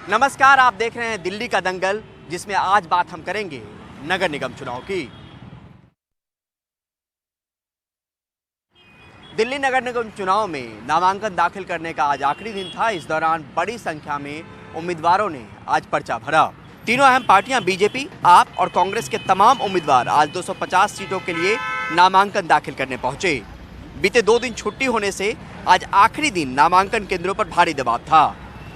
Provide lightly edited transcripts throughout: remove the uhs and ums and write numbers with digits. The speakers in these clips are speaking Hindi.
नमस्कार, आप देख रहे हैं दिल्ली का दंगल, जिसमें आज बात हम करेंगे नगर निगम चुनाव की। दिल्ली नगर निगम चुनाव में नामांकन दाखिल करने का आज आखिरी दिन था। इस दौरान बड़ी संख्या में उम्मीदवारों ने आज पर्चा भरा। तीनों अहम पार्टियां बीजेपी, आप और कांग्रेस के तमाम उम्मीदवार आज 250 सीटों के लिए नामांकन दाखिल करने पहुंचे। बीते 2 दिन छुट्टी होने से आज आखिरी दिन नामांकन केंद्रों पर भारी दबाव था।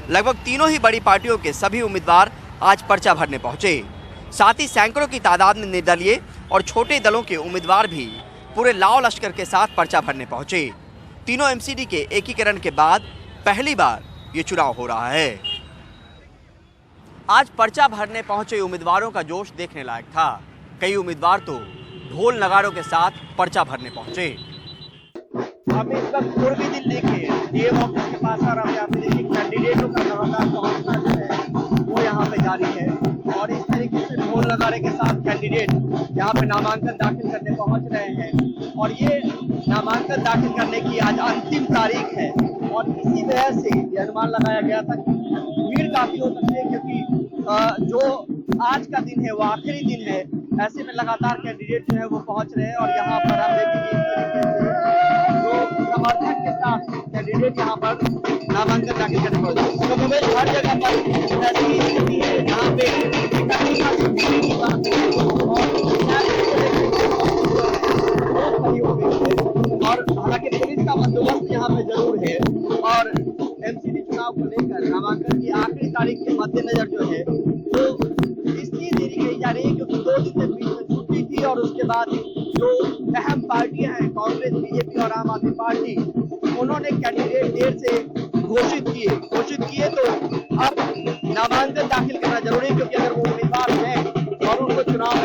लगभग तीनों ही बड़ी पार्टियों के सभी उम्मीदवार आज पर्चा भरने पहुंचे। साथ ही सैकड़ों की तादाद में निर्दलीय और छोटे दलों के उम्मीदवार भी पूरे लाव लश्कर के साथ पर्चा भरने पहुंचे। तीनों एमसीडी के एकीकरण के बाद पहली बार ये चुनाव हो रहा है। आज पर्चा भरने पहुंचे उम्मीदवारों का जोश देखने लायक था। कई उम्मीदवार तो ढोल नगाड़ों के साथ पर्चा भरने पहुंचे। हम इस वक्त पूर्वी दिल्ली के डीएम ऑफिस के पास आ रहे हैं। यहाँ पे देखिए कैंडिडेटों का लगातार पहुंचना जो है वो यहाँ पे जारी है और इस तरीके से ढोल नगाड़े के साथ कैंडिडेट यहाँ पे नामांकन दाखिल करने पहुंच रहे हैं और ये नामांकन दाखिल करने की आज अंतिम तारीख है और इसी वजह से ये अनुमान लगाया गया था कि भीड़ काफी हो सकती है, क्योंकि जो आज का दिन है वो आखिरी दिन है। ऐसे में लगातार कैंडिडेट जो है वो पहुंच रहे हैं और यहाँ पर हम देखेंगे इस तरीके से जो समर्थक के साथ कैंडिडेट यहाँ पर नामांकन दाखिल करने पहुंचे। तो मुझे हर जगह पर ऐसी स्थिति है यहाँ पे और हालांकि पुलिस का बंदोबस्त यहाँ पे जरूर है और एमसीडी चुनाव को लेकर नामांकन की आखिरी तारीख के मद्देनजर जो है वो इसलिए देरी कही जा रही है क्योंकि 2 दिन के बीच में छुट्टी थी और उसके बाद जो अहम पार्टियां हैं कांग्रेस, बीजेपी और आम आदमी पार्टी, उन्होंने कैंडिडेट देर से घोषित किए तो अब नामांकन दाखिल करना जरूरी है, क्योंकि अगर वो उम्मीदवार हैं और उनको चुनाव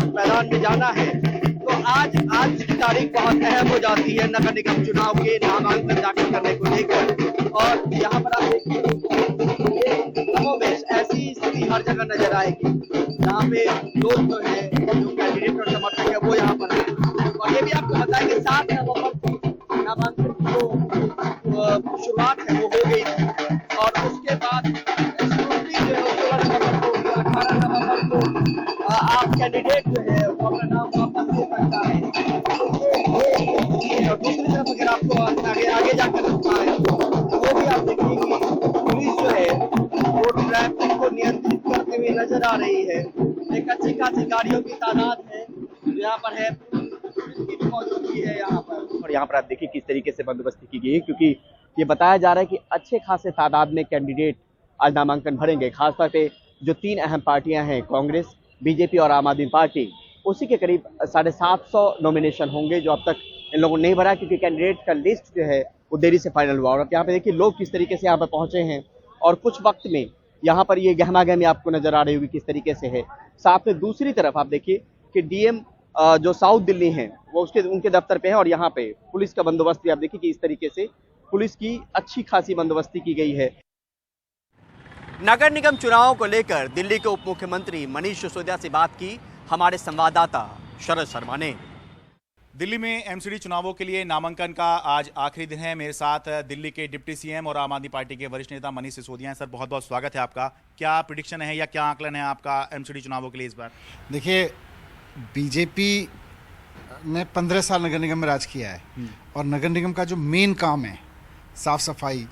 मैदान में जाना है तो आज की तारीख बहुत अहम हो जाती है नगर निगम चुनाव के नामांकन दाखिल करने को लेकर। और यहाँ पर आप देखिए ऐसी स्थिति हर जगह नजर आएगी जहाँ पे लोग जो है जो कैंडिडेट और समर्थक है वो यहाँ पर है। और ये भी आपको बताएं कि 7 नवंबर को नामांकन की जो शुरुआत है वो हो गई थी और उसके बाद स्क्रूटनी जो है 16 नवंबर को 18 नवंबर को आप कैंडिडेट जो है वो अपना नाम वापस ले सकता है। और दूसरी तरफ अगर आपको आगे जाकर रखना है तो वो भी आप देखिए कि पुलिस जो है वो ट्रैफिक को नियंत्रित करते हुए नजर आ रही है। एक अच्छी खासी गाड़ियों की तादाद है यहाँ पर है, पुलिस की मौजूदगी है यहाँ पर। और यहाँ पर आप देखिए किस तरीके से बंदोबस्ती की गई है, क्योंकि ये बताया जा रहा है कि अच्छे खासे तादाद में कैंडिडेट आज नामांकन भरेंगे। खासतौर पे जो 3 अहम पार्टियां हैं कांग्रेस, बीजेपी और आम आदमी पार्टी, उसी के करीब 750 नॉमिनेशन होंगे जो अब तक इन लोगों ने नहीं भरा, क्योंकि कैंडिडेट का लिस्ट जो है वो देरी से फाइनल हुआ। और अब यहाँ पे देखिए लोग किस तरीके से यहाँ पर पहुंचे हैं और कुछ वक्त में यहाँ पर ये गहमा गहमी आपको नजर आ रही होगी किस तरीके से है। साथ में दूसरी तरफ आप देखिए कि डीएम जो साउथ दिल्ली हैं वो उनके दफ्तर पे है और यहाँ पे पुलिस का बंदोबस्त भी आप देखिए कि इस तरीके से पुलिस की अच्छी खासी बंदोबस्ती की गई है। नगर निगम चुनाव को लेकर दिल्ली के उप मुख्यमंत्री मनीष सिसोदिया से बात की हमारे संवाददाता शरद शर्मा ने। दिल्ली में एमसीडी चुनावों के लिए नामांकन का आज आखिरी दिन है। मेरे साथ दिल्ली के डिप्टी सीएम और आम आदमी पार्टी के वरिष्ठ नेता मनीष सिसोदिया हैं। सर, बहुत बहुत स्वागत है आपका। क्या प्रेडिक्शन है या क्या आकलन है आपका एमसीडी चुनावों के लिए इस बार? देखिए, बीजेपी ने 15 साल नगर निगम में राज किया है और नगर निगम का जो मेन काम है साफ सफाई,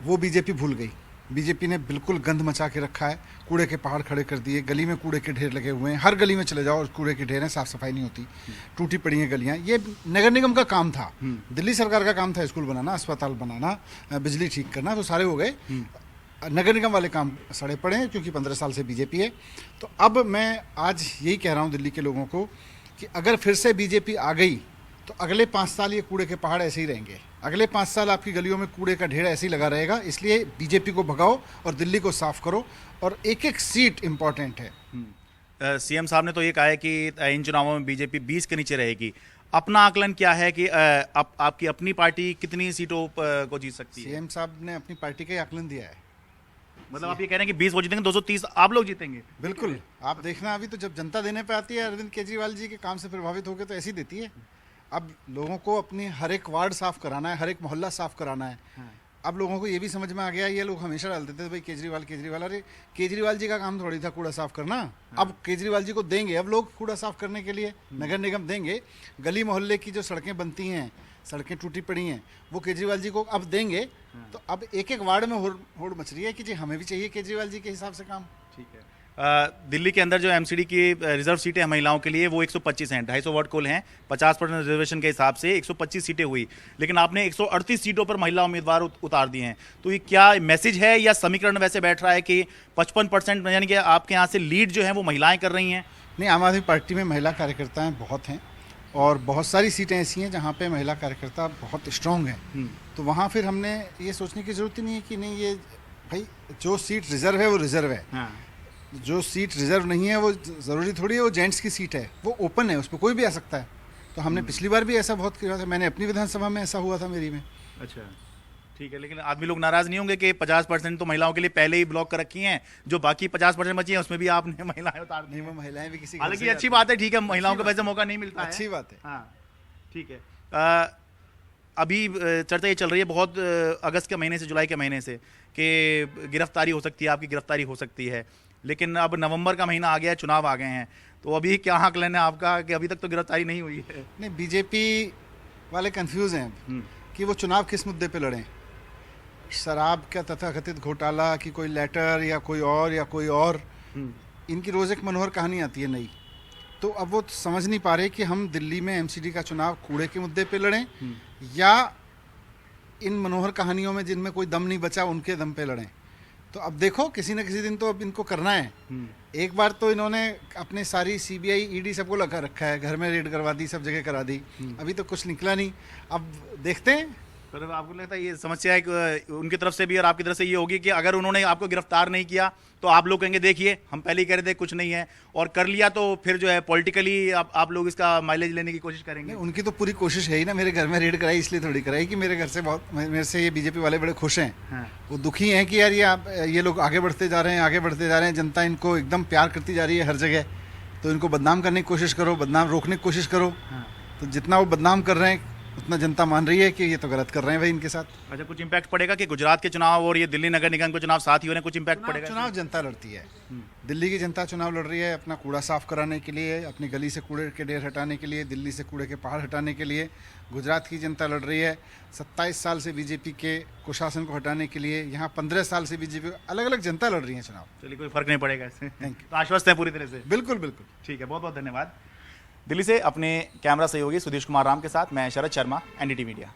वो बीजेपी भूल गई। बीजेपी ने बिल्कुल गंद मचा के रखा है, कूड़े के पहाड़ खड़े कर दिए, गली में कूड़े के ढेर लगे हुए हैं, हर गली में चले जाओ और कूड़े के ढेर हैं, साफ सफाई नहीं होती, टूटी पड़ी हैं गलियां। ये नगर निगम का काम था, दिल्ली सरकार का काम था स्कूल बनाना, अस्पताल बनाना, बिजली ठीक करना, तो सारे हो गए। नगर निगम वाले काम सड़े पड़े हैं क्योंकि 15 साल से बीजेपी है। तो अब मैं आज यही कह रहा हूँ दिल्ली के लोगों को कि अगर फिर से बीजेपी आ गई तो अगले 5 साल ये कूड़े के पहाड़ ऐसे ही रहेंगे। अगले 5 साल आपकी गलियों में कूड़े का ढेर ऐसे ही लगा रहेगा। इसलिए बीजेपी को भगाओ और दिल्ली को साफ करो और एक एक सीट इम्पॉर्टेंट है। सीएम साहब ने तो ये कहा है कि इन चुनावों में बीजेपी 20 के नीचे रहेगी। अपना आकलन क्या है कि आपकी अपनी पार्टी कितनी सीटों को जीत सकती है? सीएम साहब ने अपनी पार्टी का ही आकलन दिया है। मतलब आप ये कह रहे हैं कि 20 वो जीतेंगे, 230 आप लोग जीतेंगे? बिल्कुल। आप देखना, अभी तो जब जनता देने पे आती है, अरविंद केजरीवाल जी के काम से प्रभावित होकर तो ऐसी देती है। अब लोगों को अपनी हर एक वार्ड साफ कराना है, हर एक मोहल्ला साफ कराना है। अब लोगों को ये भी समझ में आ गया, ये लोग हमेशा डालते थे भाई केजरीवाल केजरीवाल, अरे केजरीवाल जी का काम थोड़ी था कूड़ा साफ करना। अब केजरीवाल जी को देंगे, अब लोग कूड़ा साफ करने के लिए नगर निगम देंगे। गली मोहल्ले की जो सड़कें बनती हैं, सड़कें टूटी पड़ी हैं, वो केजरीवाल जी को अब देंगे। तो अब एक एक वार्ड में होड़ मच रही है कि जी हमें भी चाहिए केजरीवाल जी के हिसाब से काम। ठीक है। दिल्ली के अंदर जो एमसीडी की रिजर्व सीटें हैं महिलाओं के लिए वो 125 हैं, 250 वोट कुल हैं, 50% रिजर्वेशन के हिसाब से 125 सीटें हुई, लेकिन आपने 138 सीटों पर महिला उम्मीदवार उतार दिए हैं। तो ये क्या मैसेज है या समीकरण वैसे बैठ रहा है कि 55% यानी कि आपके यहाँ से लीड जो है वो महिलाएं कर रही हैं? नहीं, आम आदमी पार्टी में महिला कार्यकर्ताएं बहुत हैं और बहुत सारी सीटें ऐसी हैं जहाँ पे महिला कार्यकर्ता बहुत स्ट्रांग हैं। तो वहाँ फिर हमने ये सोचने की ज़रूरत ही नहीं है कि नहीं ये भाई जो सीट रिजर्व है वो रिजर्व है। हाँ। जो सीट रिजर्व नहीं है वो ज़रूरी थोड़ी है वो जेंट्स की सीट है, वो ओपन है, उस पर कोई भी आ सकता है। तो हमने पिछली बार भी ऐसा बहुत किया था, मैंने अपनी विधानसभा में ऐसा हुआ था मेरी में। अच्छा, ठीक है। लेकिन आदमी लोग नाराज नहीं होंगे कि 50% तो महिलाओं के लिए पहले ही ब्लॉक कर रखी हैं, जो बाकी 50% बची हैं उसमें भी आपने महिलाएं उतार दी? नहीं, वो महिलाएं भी किसी, हालांकि अच्छी बात है, ठीक है, महिलाओं को वैसे मौका नहीं मिलता है, अच्छी बात है। हाँ, ठीक है। अभी चर्चा ये चल रही है बहुत अगस्त के महीने से, जुलाई के महीने से, कि गिरफ्तारी हो सकती है, आपकी गिरफ्तारी हो सकती है, लेकिन अब नवंबर का महीना आ गया है, चुनाव आ गए हैं, तो अभी क्या आकलन है आपका कि अभी तक तो गिरफ्तारी नहीं हुई है? नहीं, बीजेपी वाले कंफ्यूज हैं कि वो चुनाव किस मुद्दे पे लड़ें। शराब का तथाकथित घोटाला कि कोई लेटर या कोई और इनकी रोज़ एक मनोहर कहानी आती है नई। तो अब वो समझ नहीं पा रहे कि हम दिल्ली में एमसीडी का चुनाव कूड़े के मुद्दे पे लड़ें या इन मनोहर कहानियों में जिनमें कोई दम नहीं बचा उनके दम पे लड़ें। तो अब देखो किसी न किसी दिन तो अब इनको करना है। एक बार तो इन्होंने अपने सारी सीबीआई ईडी सबको लगा रखा है, घर में रेड करवा दी, सब जगह करा दी, अभी तो कुछ निकला नहीं। अब देखते हैं। तो आपको लगता है ये समस्या है उनकी तरफ से भी और आपकी तरफ से ये होगी कि अगर उन्होंने आपको गिरफ्तार नहीं किया तो आप लोग कहेंगे देखिए हम पहले ही कह रहे थे कुछ नहीं है, और कर लिया तो फिर जो है पॉलिटिकली आप लोग इसका माइलेज लेने की कोशिश करेंगे? उनकी तो पूरी कोशिश है ही ना, मेरे घर में रेड कराई इसलिए थोड़ी कराई कि मेरे घर से बहुत, मेरे से ये बीजेपी वाले बड़े खुश हैं। हाँ। वो दुखी हैं कि यार ये लोग आगे बढ़ते जा रहे हैं, जनता इनको एकदम प्यार करती जा रही है हर जगह, तो इनको बदनाम करने की कोशिश करो, बदनाम रोकने की कोशिश करो। हाँ। तो जितना वो बदनाम कर रहे हैं उतना जनता मान रही है कि ये तो गलत कर रहे हैं भाई इनके साथ। अच्छा, कुछ इम्पैक्ट पड़ेगा कि गुजरात के चुनाव और ये दिल्ली नगर निगम के चुनाव साथ ही हो रहे हैं, कुछ इम्पैक्ट पड़ेगा? चुनाव जनता लड़ती है, दिल्ली की जनता चुनाव लड़ रही है अपना कूड़ा साफ कराने के लिए, अपनी गली से कूड़े के ढेर हटाने के लिए, दिल्ली से कूड़े के पहाड़ हटाने के लिए। गुजरात की जनता लड़ रही है 27 साल से बीजेपी के कुशासन को हटाने के लिए, यहाँ 15 साल से बीजेपी, अलग अलग जनता लड़ रही है चुनाव। चलिए, कोई फर्क नहीं पड़ेगा इससे। Thank you. तो आश्वस्त है पूरी तरह से? बिल्कुल बिल्कुल। ठीक है, बहुत बहुत धन्यवाद। दिल्ली से अपने कैमरा सहयोगी सुदेश कुमार राम के साथ मैं शरद शर्मा, एनडीटी मीडिया।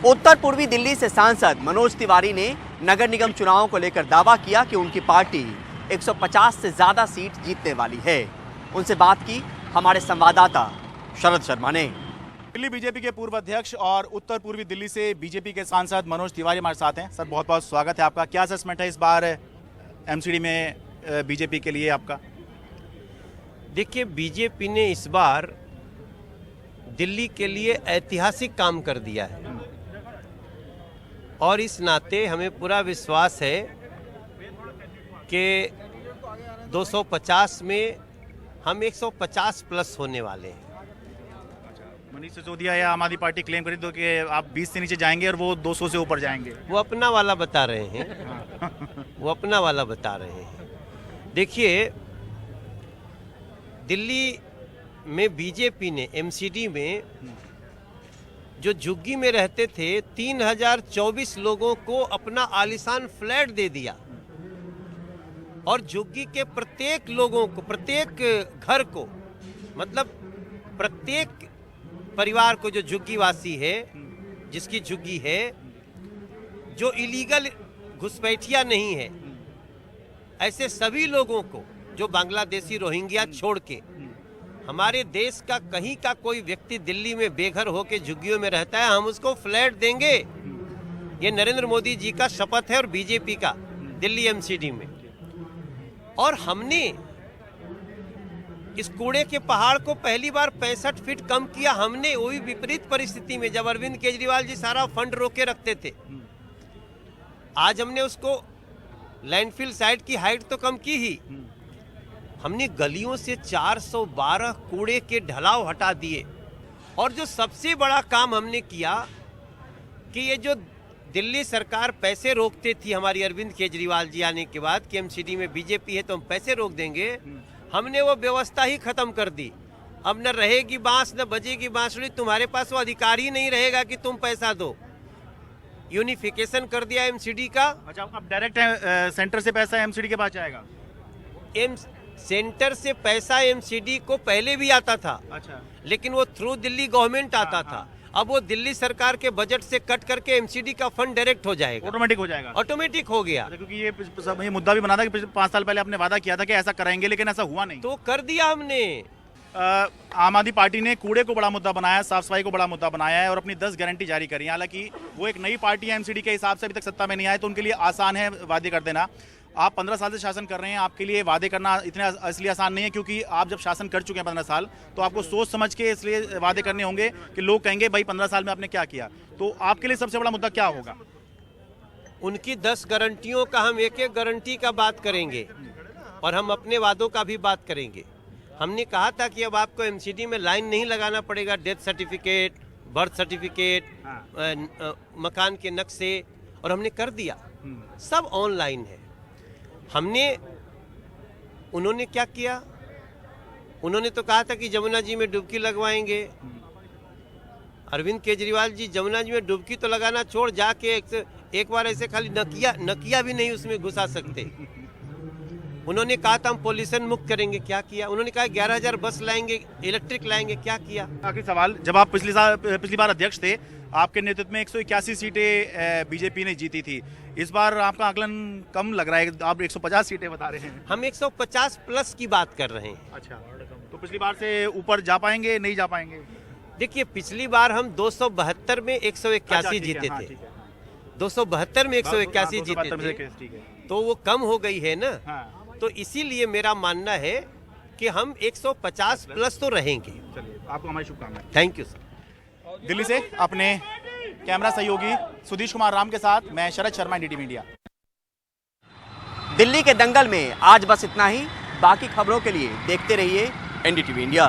उत्तर पूर्वी दिल्ली से सांसद मनोज तिवारी ने नगर निगम चुनावों को लेकर दावा किया कि उनकी पार्टी 150 से ज्यादा सीट जीतने वाली है। उनसे बात की हमारे संवाददाता शरद शर्मा ने। दिल्ली बीजेपी के पूर्व अध्यक्ष और उत्तर पूर्वी दिल्ली से बीजेपी के सांसद मनोज तिवारी हमारे साथ हैं। सर, बहुत बहुत स्वागत है आपका। क्या असेसमेंट है इस बार एमसीडी में बीजेपी के लिए आपका? देखिए, बीजेपी ने इस बार दिल्ली के लिए ऐतिहासिक काम कर दिया है और इस नाते हमें पूरा विश्वास है कि 250 में हम 150 प्लस होने वाले हैं। मनीष सिसोदिया या आम आदमी पार्टी क्लेम करी तो कि आप 20 से नीचे जाएंगे और वो 200 से ऊपर जाएंगे। वो अपना वाला बता रहे हैं, वो अपना वाला बता रहे हैं। देखिए, दिल्ली में बीजेपी ने एमसीडी में जो झुग्गी में रहते थे 3024 लोगों को अपना आलीशान फ्लैट दे दिया और झुग्गी के प्रत्येक लोगों को, प्रत्येक घर को, मतलब प्रत्येक परिवार को जो झुग्गी वासी है, जिसकी झुग्गी है, जो इलीगल घुसपैठिया नहीं है, ऐसे सभी लोगों को, जो बांग्लादेशी रोहिंग्या छोड़ के हमारे देश का कहीं का कोई व्यक्ति दिल्ली में बेघर होकर झुग्गियों में रहता है, हम उसको फ्लैट देंगे। ये नरेंद्र मोदी जी का शपथ है और बीजेपी का दिल्ली एमसीडी में। और हमने इस कूड़े के पहाड़ को पहली बार 65 फीट कम किया हमने, वो भी विपरीत परिस्थिति में जब अरविंद केजरीवाल जी सारा फंड रोके रखते थे। आज हमने उसको लैंडफिल साइट की हाइट तो कम की ही, हमने गलियों से 412 कूड़े के ढलाव हटा दिए। और जो सबसे बड़ा काम हमने किया कि ये जो दिल्ली सरकार पैसे रोकते थी हमारी अरविंद केजरीवाल जी आने के बाद कि एमसीडी में बीजेपी है तो हम पैसे रोक देंगे, हमने वो व्यवस्था ही खत्म कर दी। अब न रहेगी बांस न बजेगी बांसुरी, तुम्हारे पास वो अधिकार ही नहीं रहेगा कि तुम पैसा दो। यूनिफिकेशन कर दिया एमसीडी का। अच्छा, अब डायरेक्ट सेंटर से पैसा एमसीडी के पास जाएगा? सेंटर से पैसा एमसीडी को पहले भी आता था। अच्छा, लेकिन वो थ्रू दिल्ली गवर्नमेंट आता था। अब वो दिल्ली सरकार के बजट से कट करके एमसीडी का फंड डायरेक्ट हो जाएगा, ऑटोमेटिक हो जाएगा। ऑटोमेटिक हो गया। अच्छा, क्योंकि ये मुद्दा भी बना था कि 5 साल पहले आपने वादा किया था कि ऐसा कराएंगे, लेकिन ऐसा हुआ नहीं। तो कर दिया हमने। आम आदमी पार्टी ने कूड़े को बड़ा मुद्दा बनाया, साफ सफाई को बड़ा मुद्दा बनाया है और अपनी 10 गारंटी जारी करी है। हालांकि वो एक नई पार्टी है, एमसीडी के हिसाब से अभी तक सत्ता में नहीं आए, तो उनके लिए आसान है वादे कर देना। आप 15 साल से शासन कर रहे हैं, आपके लिए वादे करना इतना इसलिए आसान नहीं है क्योंकि आप जब शासन कर चुके हैं 15 साल, तो आपको सोच समझ के इसलिए वादे करने होंगे कि लोग कहेंगे भाई 15 साल में आपने क्या किया। तो आपके लिए सबसे बड़ा मुद्दा क्या होगा? उनकी 10 गारंटियों का हम एक एक गारंटी का बात करेंगे और हम अपने वादों का भी बात करेंगे। हमने कहा था कि अब आपको एमसीडी में लाइन नहीं लगाना पड़ेगा, डेथ सर्टिफिकेट, बर्थ सर्टिफिकेट, मकान के नक्शे, और हमने कर दिया, सब ऑनलाइन है। उन्होंने क्या किया, उन्होंने तो कहा था कि जमुना जी में डुबकी लगवाएंगे। अरविंद केजरीवाल जी जमुना जी में डुबकी तो लगाना छोड़, जाके एक बार ऐसे खाली नकिया भी नहीं उसमें घुसा सकते। उन्होंने कहा था हम पॉल्यूशन मुक्त करेंगे, क्या किया? उन्होंने कहा 11,000 बस लाएंगे, इलेक्ट्रिक लाएंगे, क्या किया? आखिरी सवाल, जब आप पिछली बार अध्यक्ष थे, आपके नेतृत्व में 181 सीटें बीजेपी ने जीती थी। इस बार आपका आकलन कम लग रहा है, आप 150 सीटें बता रहे हैं। हम 150 प्लस की बात कर रहे हैं। अच्छा, तो पिछली बार से ऊपर जा पाएंगे, नहीं जा पाएंगे? देखिए, पिछली बार हम 272 में 181 जीते थे। 272 में 181 जीते थे, तो वो कम हो गई है ना। तो इसीलिए मेरा मानना है कि हम 150 प्लस तो रहेंगे। चलिए, आपको हमारी शुभकामनाएं। Thank you sir. दिल्ली से अपने कैमरा सहयोगी सुधीश कुमार राम के साथ मैं शरद शर्मा, एनडीटीवी मीडिया। दिल्ली के दंगल में आज बस इतना ही। बाकी खबरों के लिए देखते रहिए एनडीटीवी इंडिया।